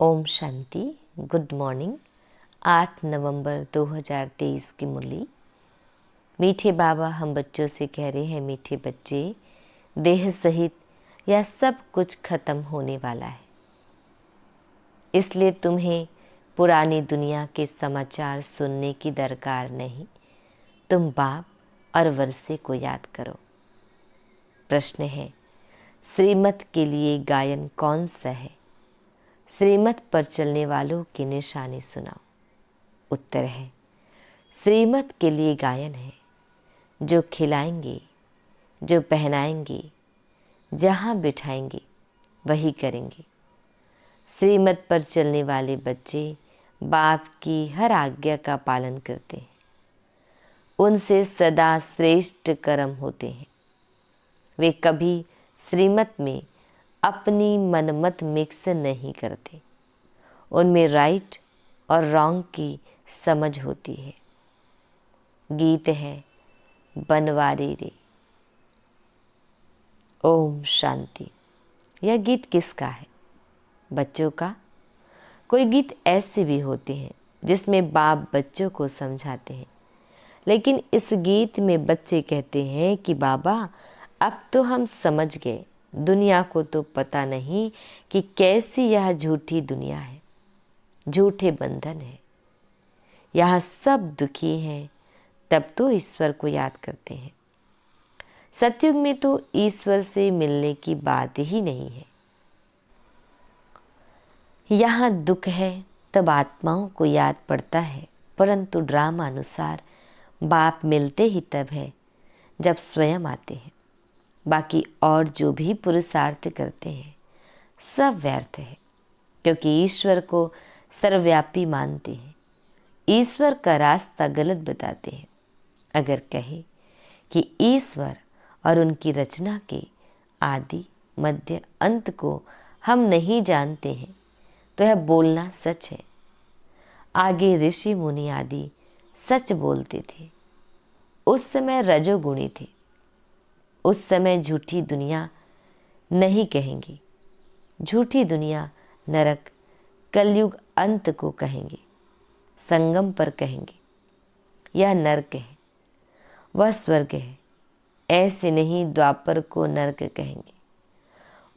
Om Shanti. Good morning. 8 नवंबर 2023 की मुरली। मीठे बाबा हम बच्चों से कह रहे हैं, मीठे बच्चे, देह सहित यह सब कुछ खत्म होने वाला है, इसलिए तुम्हें पुरानी दुनिया के समाचार सुनने की दरकार नहीं। तुम बाप और वर्षे को याद करो। प्रश्न है, श्रीमत के लिए गायन कौन सा है? श्रीमत पर चलने वालों की निशानी सुनाओ। उत्तर है, श्रीमत के लिए गायन है जो खिलाएंगे, जो पहनाएंगे, जहाँ बिठाएंगे वही करेंगे। श्रीमत पर चलने वाले बच्चे बाप की हर आज्ञा का पालन करते हैं, उनसे सदा श्रेष्ठ कर्म होते हैं। वे कभी श्रीमत में अपनी मनमत मिक्स नहीं करते, उनमें राइट और रॉन्ग की समझ होती है। गीत है, बनवारी रे। ओम शांति। यह गीत किसका है? बच्चों का। कोई गीत ऐसे भी होते हैं जिसमें बाप बच्चों को समझाते हैं, लेकिन इस गीत में बच्चे कहते हैं कि बाबा अब तो हम समझ गए, दुनिया को तो पता नहीं कि कैसी यह झूठी दुनिया है, झूठे बंधन है, यहाँ सब दुखी हैं। तब तो ईश्वर को याद करते हैं। सतयुग में तो ईश्वर से मिलने की बात ही नहीं है। यहाँ दुख है तब आत्माओं को याद पड़ता है, परंतु ड्रामा अनुसार बाप मिलते ही तब है जब स्वयं आते हैं। बाकी और जो भी पुरुषार्थ करते हैं सब व्यर्थ है, क्योंकि ईश्वर को सर्वव्यापी मानते हैं, ईश्वर का रास्ता गलत बताते हैं। अगर कहे कि ईश्वर और उनकी रचना के आदि मध्य अंत को हम नहीं जानते हैं, तो यह बोलना सच है। आगे ऋषि मुनि आदि सच बोलते थे। उस समय रजोगुणी थे। उस समय झूठी दुनिया नहीं कहेंगे। झूठी दुनिया नरक कलयुग अंत को कहेंगे, संगम पर कहेंगे यह नरक है, वह स्वर्ग है। ऐसे नहीं द्वापर को नरक कहेंगे।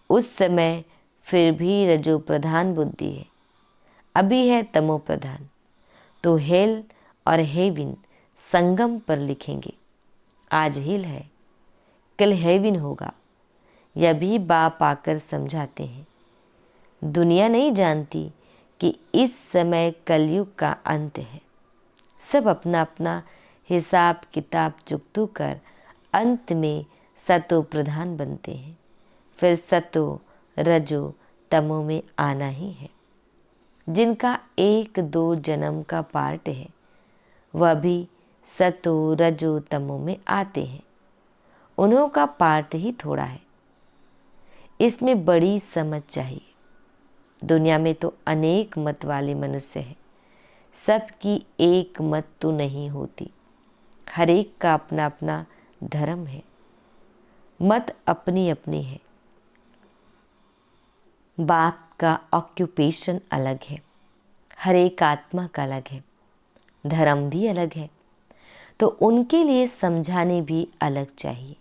उस समय फिर भी रजो प्रधान बुद्धि है, अभी है तमो प्रधान, तो हेल और हेविन संगम पर लिखेंगे। आज हिल है, कल हेविन होगा। यह भी बाप आकर समझाते हैं। दुनिया नहीं जानती कि इस समय कलयुग का अंत है। सब अपना अपना हिसाब किताब चुकतू कर अंत में सतो प्रधान बनते हैं। फिर सतो रजो तमो में आना ही है। जिनका 1-2 जन्म का पार्ट है वह भी सतो रजो तमो में आते हैं। उन्हों का पार्ट ही थोड़ा है। इसमें बड़ी समझ चाहिए। दुनिया में तो अनेक मत वाले मनुष्य हैं, सबकी एक मत तो नहीं होती। हर एक का अपना अपना धर्म है, मत अपनी अपनी है। बाप का ऑक्यूपेशन अलग है, हर एक आत्मा का अलग है, धर्म भी अलग है, तो उनके लिए समझाने भी अलग चाहिए।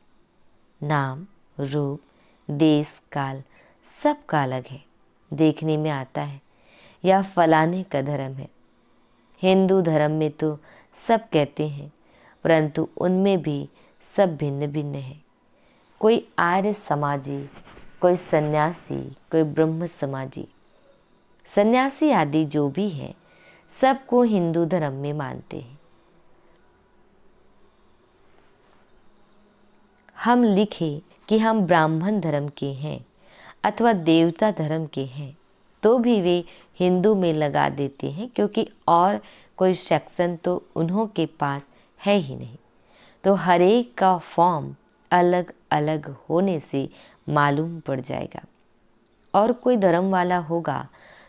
नाम रूप देश काल सबका अलग है। देखने में आता है या फलाने का धर्म है। हिंदू धर्म में तो सब कहते हैं, परंतु उनमें भी सब भिन्न भिन्न है। कोई आर्य समाजी, कोई सन्यासी, कोई ब्रह्म समाजी। सन्यासी आदि जो भी है सबको हिंदू धर्म में मानते हैं। हम लिखे कि हम ब्राह्मण धर्म के हैं अथवा देवता धर्म के हैं, तो भी वे हिंदू में लगा देते हैं, क्योंकि और कोई सेक्शन तो उन्हों के पास है ही नहीं। तो हर एक का फॉर्म अलग अलग होने से मालूम पड़ जाएगा। और कोई धर्म वाला होगा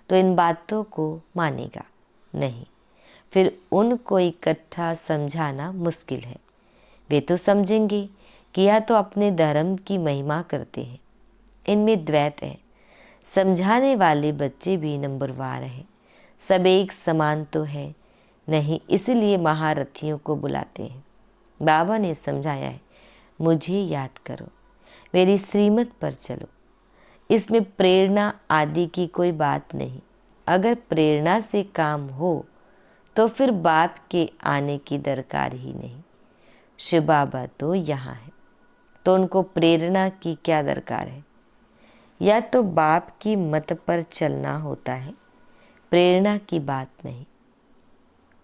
तो इन बातों को मानेगा नहीं, फिर उनको इकट्ठा समझाना मुश्किल है। वे तो समझेंगे कि यह तो अपने धर्म की महिमा करते हैं, इनमें द्वैत है। समझाने वाले बच्चे भी नंबरवार हैं। सब एक समान तो है नहीं, इसलिए महारथियों को बुलाते हैं। बाबा ने समझाया है, मुझे याद करो, मेरी श्रीमत पर चलो। इसमें प्रेरणा आदि की कोई बात नहीं। अगर प्रेरणा से काम हो तो फिर बाप के आने की दरकार ही नहीं। शिव बाबा तो यहाँ है, तो उनको प्रेरणा की क्या दरकार है। या तो बाप की मत पर चलना होता है, प्रेरणा की बात नहीं।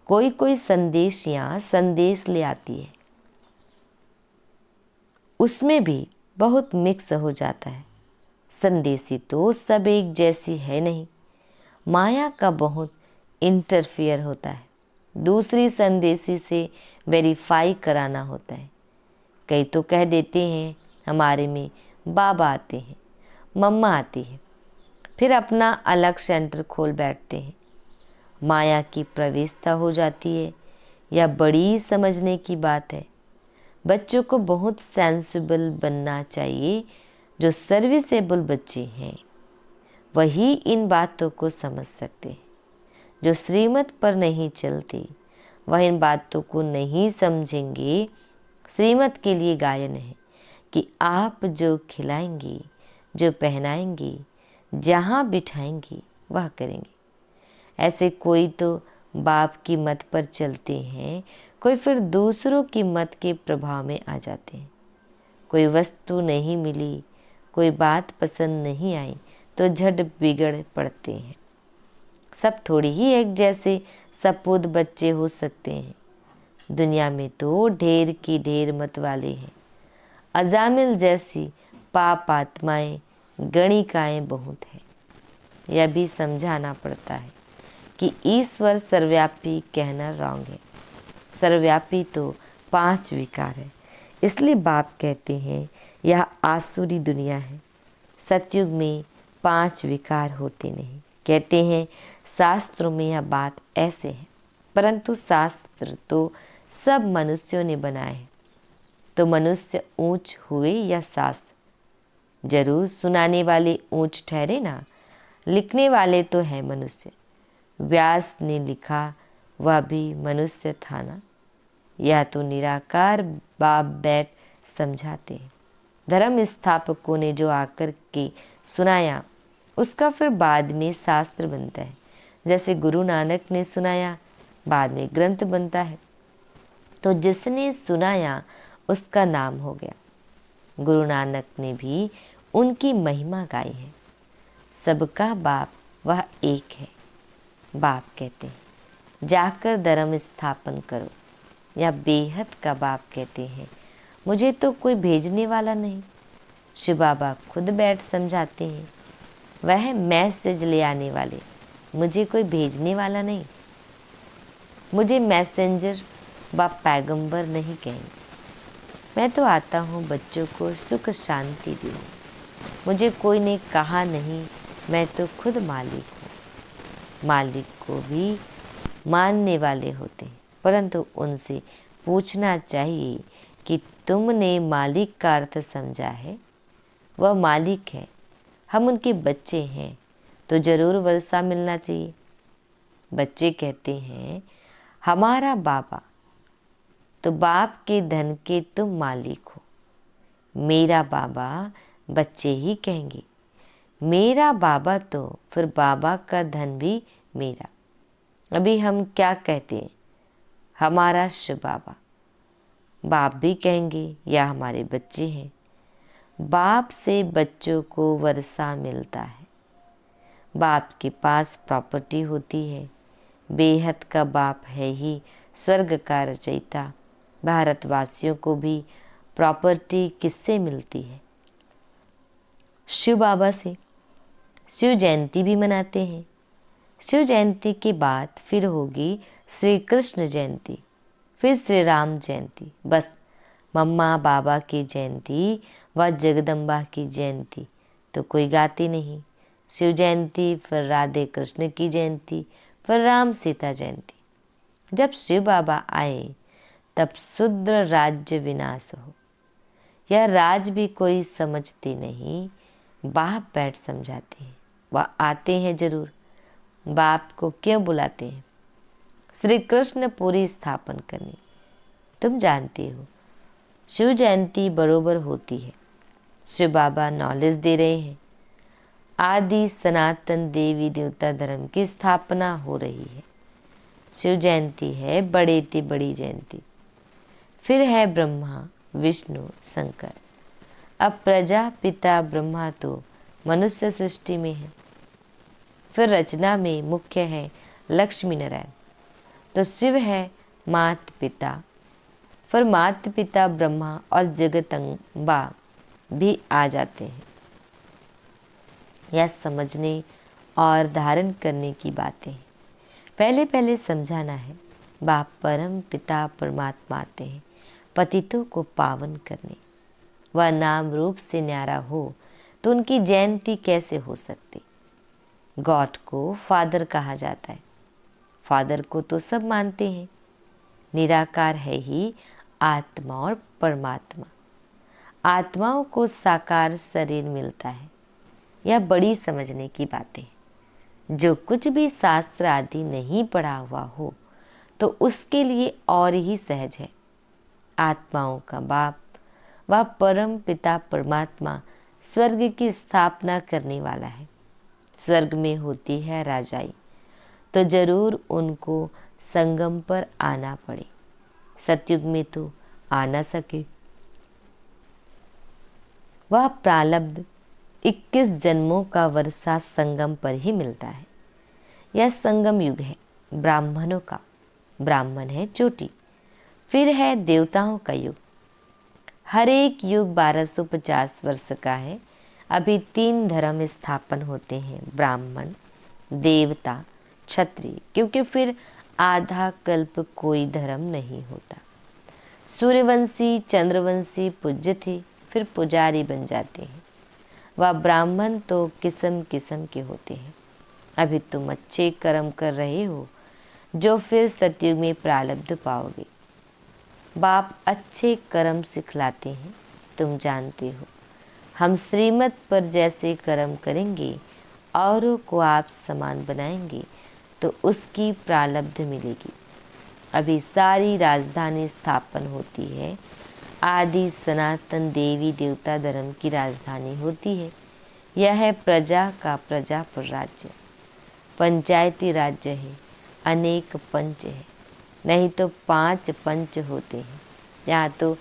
कोई कोई संदेश या संदेश ले आती है, उसमें भी बहुत मिक्स हो जाता है। संदेशी तो सब एक जैसी है नहीं, माया का बहुत इंटरफियर होता है। दूसरी संदेशी से वेरीफाई कराना होता है। कई तो कह देते हैं हमारे में बाबा आते हैं, मम्मा आती है, फिर अपना अलग सेंटर खोल बैठते हैं। माया की प्रवेशता हो जाती है। यह बड़ी समझने की बात है। बच्चों को बहुत सेंसिबल बनना चाहिए। जो सर्विसेबल बच्चे हैं वही इन बातों को समझ सकते हैं। जो श्रीमत पर नहीं चलते वह इन बातों को नहीं समझेंगे। श्रीमत के लिए गायन है कि आप जो खिलाएंगे, जो पहनाएंगे, जहाँ बिठाएंगे वह करेंगे। ऐसे कोई तो बाप की मत पर चलते हैं, कोई फिर दूसरों की मत के प्रभाव में आ जाते हैं। कोई वस्तु नहीं मिली, कोई बात पसंद नहीं आई तो झट बिगड़ पड़ते हैं। सब थोड़ी ही एक जैसे सपूत बच्चे हो सकते हैं। दुनिया में तो ढेर की ढेर मत वाले हैं। अजामिल जैसी पाप आत्माएं, गणिकाएं बहुत हैं। यह भी समझाना पड़ता है कि ईश्वर सर्वव्यापी कहना रॉन्ग है। सर्वव्यापी तो 5 विकार है। इसलिए बाप कहते हैं यह आसुरी दुनिया है। सतयुग में 5 विकार होते नहीं। कहते हैं शास्त्रों में यह बात ऐसे है, परंतु शास्त्र तो सब मनुष्यों ने बनाए हैं। तो मनुष्य ऊंच हुए या शास्त्र? जरूर सुनाने वाले ऊंच ठहरे ना। लिखने वाले तो है मनुष्य। व्यास ने लिखा वह भी मनुष्य था ना। यह तो निराकार बाप बैठ समझाते हैं। धर्म स्थापकों ने जो आकर के सुनाया उसका फिर बाद में शास्त्र बनता है। जैसे गुरु नानक ने सुनाया, बाद में ग्रंथ बनता है। तो जिसने सुनाया उसका नाम हो गया। गुरु नानक ने भी उनकी महिमा गाई है। सबका बाप वह एक है। बाप कहते हैं जाकर धर्म स्थापन करो। या बेहद का बाप कहते हैं मुझे तो कोई भेजने वाला नहीं। शिव बाबा खुद बैठ समझाते हैं वह मैसेज ले आने वाले, मुझे कोई भेजने वाला नहीं। मुझे मैसेंजर व पैगंबर नहीं कहेंगे। मैं तो आता हूँ बच्चों को सुख शांति देने। मुझे कोई ने कहा नहीं, मैं तो खुद मालिक हूँ। मालिक को भी मानने वाले होते हैं, परंतु उनसे पूछना चाहिए कि तुमने मालिक का अर्थ समझा है? वह मालिक है, हम उनके बच्चे हैं, तो जरूर वर्षा मिलना चाहिए। बच्चे कहते हैं हमारा बाबा, तो बाप के धन के तुम मालिक हो। मेरा बाबा, बच्चे ही कहेंगे मेरा बाबा, तो फिर बाबा का धन भी मेरा। अभी हम क्या कहते हैं? हमारा शिव बाबा। बाप भी कहेंगे या हमारे बच्चे हैं। बाप से बच्चों को वर्षा मिलता है। बाप के पास प्रॉपर्टी होती है। बेहद का बाप है ही स्वर्ग का रचयिता। भारतवासियों को भी प्रॉपर्टी किससे मिलती है? शिव बाबा से। शिव जयंती भी मनाते हैं। शिव जयंती के बाद फिर होगी श्री कृष्ण जयंती, फिर श्री राम जयंती। बस मम्मा बाबा की जयंती व जगदम्बा की जयंती तो कोई गाती नहीं। शिव जयंती, फिर राधे कृष्ण की जयंती, फिर राम सीता जयंती। जब शिव बाबा आए तब शूद्र राज्य विनाश हो। यह राज भी कोई समझते नहीं। बाप बैठ समझाते हैं वह आते हैं जरूर। बाप को क्यों बुलाते हैं? श्री कृष्ण पूरी स्थापन करने। तुम जानते हो शिव जयंती बरोबर होती है। शिव बाबा नॉलेज दे रहे हैं। आदि सनातन देवी देवता धर्म की स्थापना हो रही है। शिव जयंती है बड़े ते बड़ी जयंती। फिर है ब्रह्मा विष्णु शंकर। अब प्रजापिता ब्रह्मा तो मनुष्य सृष्टि में है। फिर रचना में मुख्य है लक्ष्मी नारायण, तो शिव है मात पिता। फिर मात पिता ब्रह्मा और जगदम्बा भी आ जाते हैं। यह समझने और धारण करने की बातें हैं। पहले पहले समझाना है। बाप परम पिता परमात्मा आते हैं पतितों को पावन करने। वह नाम रूप से न्यारा हो तो उनकी जयंती कैसे हो सकती? गॉड को फादर कहा जाता है। फादर को तो सब मानते हैं। निराकार है ही आत्मा और परमात्मा। आत्माओं को साकार शरीर मिलता है। यह बड़ी समझने की बातें। जो कुछ भी शास्त्र आदि नहीं पढ़ा हुआ हो तो उसके लिए और ही सहज है। आत्माओं का बाप वह परम पिता परमात्मा स्वर्ग की स्थापना करने वाला है। स्वर्ग में होती है राजाई, तो जरूर उनको संगम पर आना पड़े। सतयुग में तो आ ना सके। वह प्रारब्ध 21 जन्मों का वर्षा संगम पर ही मिलता है। यह संगम युग है ब्राह्मणों का। ब्राह्मण है चोटी। फिर है देवताओं का युग। हर एक युग 1250 वर्ष का है। अभी 3 धर्म स्थापन होते हैं, ब्राह्मण, देवता, क्षत्रिय, क्योंकि फिर आधा कल्प कोई धर्म नहीं होता। सूर्यवंशी चंद्रवंशी पूज्य थे, फिर पुजारी बन जाते हैं। वह ब्राह्मण तो किस्म किस्म के होते हैं। अभी तुम अच्छे कर्म कर रहे हो जो फिर सतयुग में प्रारब्ध पाओगे। बाप अच्छे कर्म सिखलाते हैं। तुम जानते हो हम श्रीमत पर जैसे कर्म करेंगे औरों को आप समान बनाएंगे तो उसकी प्रारब्ध मिलेगी। अभी सारी राजधानी स्थापन होती है। आदि सनातन देवी देवता धर्म की राजधानी होती है। यह है प्रजा का प्रजा पर राज्य। पंचायती राज्य है, अनेक पंच है। नहीं तो 5 पंच होते हैं। यहाँ तो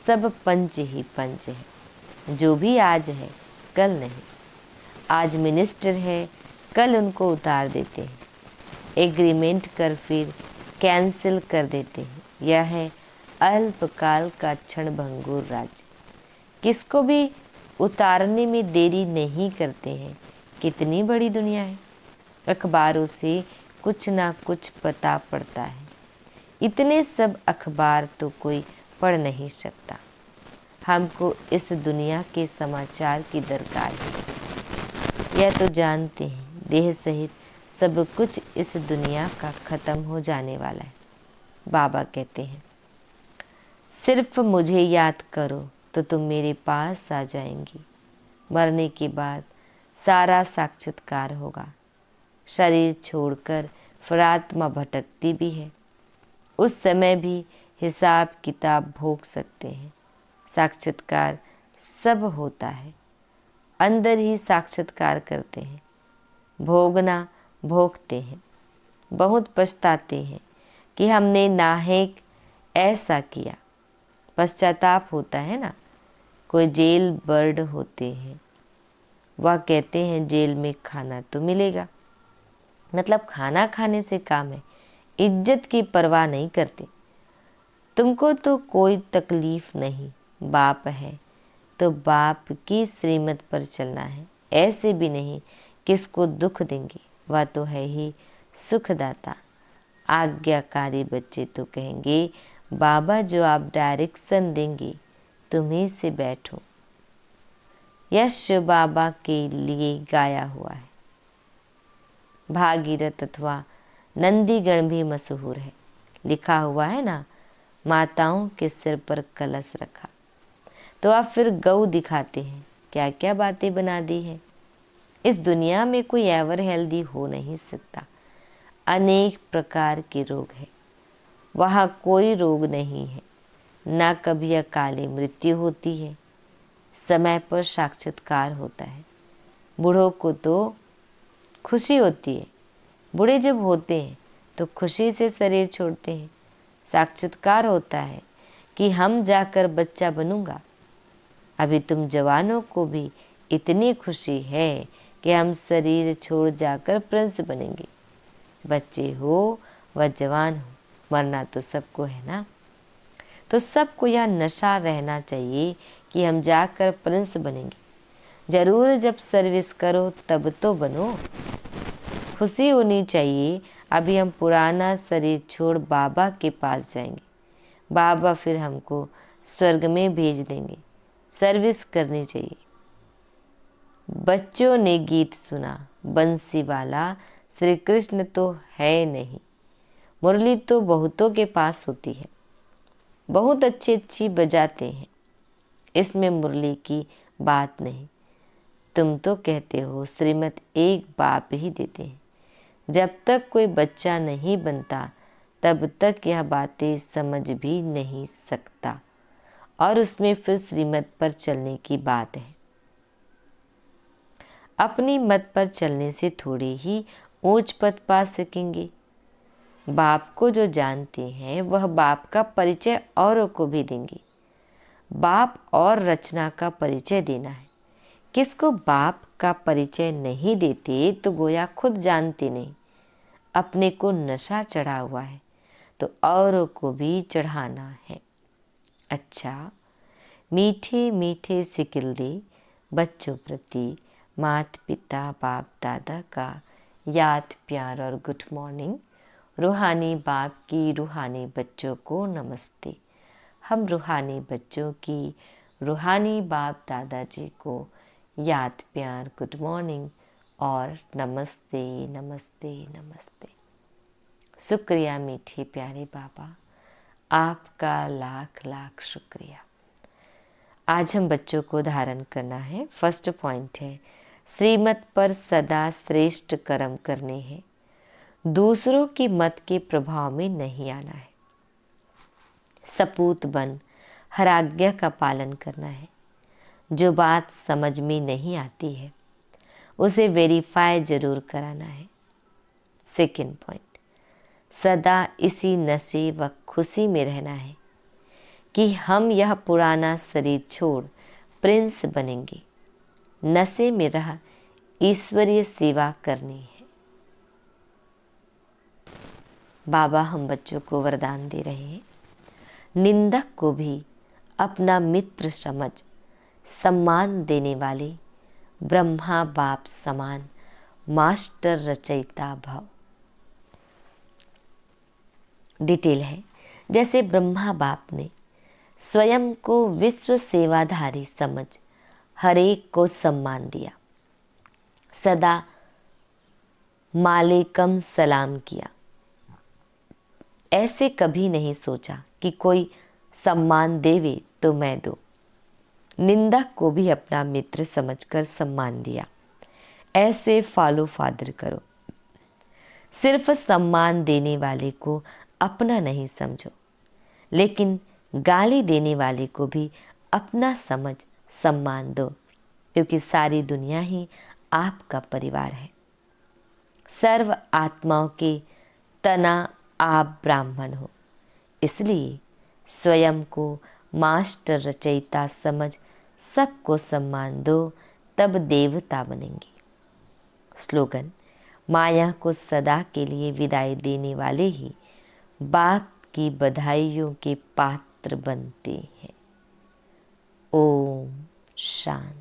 सब पंच ही पंच है। जो भी आज है कल नहीं। आज मिनिस्टर है, कल उनको उतार देते हैं। एग्रीमेंट कर फिर कैंसिल कर देते हैं। यह है अल्पकाल का क्षण भंगुर राज्य। किसको भी उतारने में देरी नहीं करते हैं। कितनी बड़ी दुनिया है। अखबारों से कुछ ना कुछ पता पड़ता है। इतने सब अखबार तो कोई पढ़ नहीं सकता। हमको इस दुनिया के समाचार की दरकार है। यह तो जानते हैं देह सहित सब कुछ इस दुनिया का खत्म हो जाने वाला है। बाबा कहते हैं सिर्फ मुझे याद करो तो तुम मेरे पास आ जाएंगी। मरने के बाद सारा साक्षात्कार होगा। शरीर छोड़कर फिर आत्मा भटकती भी है। उस समय भी हिसाब किताब भोग सकते हैं। साक्षात्कार सब होता है। अंदर ही साक्षात्कार करते हैं। भोगना भोगते हैं। बहुत पछताते हैं कि हमने नाहेक ऐसा किया। पश्चाताप होता है ना। कोई जेल बर्ड होते हैं, वह कहते हैं जेल में खाना तो मिलेगा। मतलब खाना खाने से काम है। इज्जत की परवाह नहीं करते। तुमको तो कोई तकलीफ नहीं। बाप है तो बाप की श्रीमत पर चलना है। ऐसे भी नहीं किसको दुख देंगे। वह तो है ही सुखदाता। आज्ञाकारी बच्चे तो कहेंगे बाबा जो आप डायरेक्शन देंगे तुम्ही से बैठो। यश बाबा के लिए गाया हुआ है। भागीरथ अथवा नंदीगण भी मशहूर है। लिखा हुआ है ना, माताओं के सिर पर कलश रखा। तो आप फिर गऊ दिखाते हैं। क्या क्या बातें बना दी हैं। इस दुनिया में कोई एवर हेल्दी हो नहीं सकता। अनेक प्रकार के रोग हैं, वहाँ कोई रोग नहीं है, ना कभी अकाली मृत्यु होती है, समय पर साक्षात्कार होता है। बूढ़ों को तो खुशी होती है, बूढ़े जब होते हैं तो खुशी से शरीर छोड़ते हैं। साक्षात्कार होता है कि हम जाकर बच्चा बनूंगा। अभी तुम जवानों को भी इतनी खुशी है कि हम शरीर छोड़ जाकर प्रिंस बनेंगे। बच्चे हो व जवान हो, मरना तो सबको है ना। तो सबको यह नशा रहना चाहिए कि हम जाकर प्रिंस बनेंगे। जरूर जब सर्विस करो तब तो बनो। खुशी होनी चाहिए अभी हम पुराना शरीर छोड़ बाबा के पास जाएंगे। बाबा फिर हमको स्वर्ग में भेज देंगे। सर्विस करनी चाहिए। बच्चों ने गीत सुना, बंसी वाला श्री कृष्ण तो है नहीं। मुरली तो बहुतों के पास होती है, बहुत अच्छी अच्छी बजाते हैं, इसमें मुरली की बात नहीं। तुम तो कहते हो श्रीमत एक बाप ही देते हैं। जब तक कोई बच्चा नहीं बनता तब तक यह बातें समझ भी नहीं सकता, और उसमें फिर श्रीमत पर चलने की बात है। अपनी मत पर चलने से थोड़े ही ऊंच पद पा सकेंगे। बाप को जो जानते हैं वह बाप का परिचय औरों को भी देंगे। बाप और रचना का परिचय देना है। किसको बाप का परिचय नहीं देते तो गोया खुद जानते नहीं। अपने को नशा चढ़ा हुआ है तो औरों को भी चढ़ाना है। अच्छा, मीठे मीठे सिकिल दे बच्चों प्रति माता पिता बाप दादा का याद प्यार और गुड मॉर्निंग। रूहानी बाप की रूहानी बच्चों को नमस्ते। हम रूहानी बच्चों की रूहानी बाप दादाजी को याद प्यार गुड मॉर्निंग और नमस्ते नमस्ते नमस्ते। शुक्रिया मीठे प्यारे बाबा, आपका लाख लाख शुक्रिया। आज हम बच्चों को धारण करना है। फर्स्ट पॉइंट है, श्रीमत पर सदा श्रेष्ठ कर्म करने हैं, दूसरों की मत के प्रभाव में नहीं आना है। सपूत बन हर आज्ञा का पालन करना है। जो बात समझ में नहीं आती है उसे वेरीफाई जरूर कराना है। सेकंड पॉइंट, सदा इसी नशे व खुशी में रहना है कि हम यह पुराना शरीर छोड़ प्रिंस बनेंगे। नशे में रह ईश्वरीय सेवा करनी है। बाबा हम बच्चों को वरदान दे रहे हैं, निंदक को भी अपना मित्र समझ सम्मान देने वाले ब्रह्मा बाप समान मास्टर रचयिता भव। डिटेल है, जैसे ब्रह्मा बाप ने स्वयं को विश्व सेवाधारी समझ हरेक को सम्मान दिया, सदा मालेकम सलाम किया। ऐसे कभी नहीं सोचा कि कोई सम्मान देवे तो मैं दूं। निंदक को भी अपना मित्र समझकर सम्मान दिया। ऐसे फॉलो फादर करो। सिर्फ सम्मान देने वाले को अपना नहीं समझो, लेकिन गाली देने वाले को भी अपना समझ सम्मान दो, क्योंकि सारी दुनिया ही आपका परिवार है। सर्व आत्माओं के तना आप ब्राह्मण हो, इसलिए स्वयं को मास्टर रचयिता समझ सबको सम्मान दो, तब देवता बनेंगे। स्लोगन, माया को सदा के लिए विदाई देने वाले ही बाप की बधाइयों के पात्र बनते हैं। ओम शांति।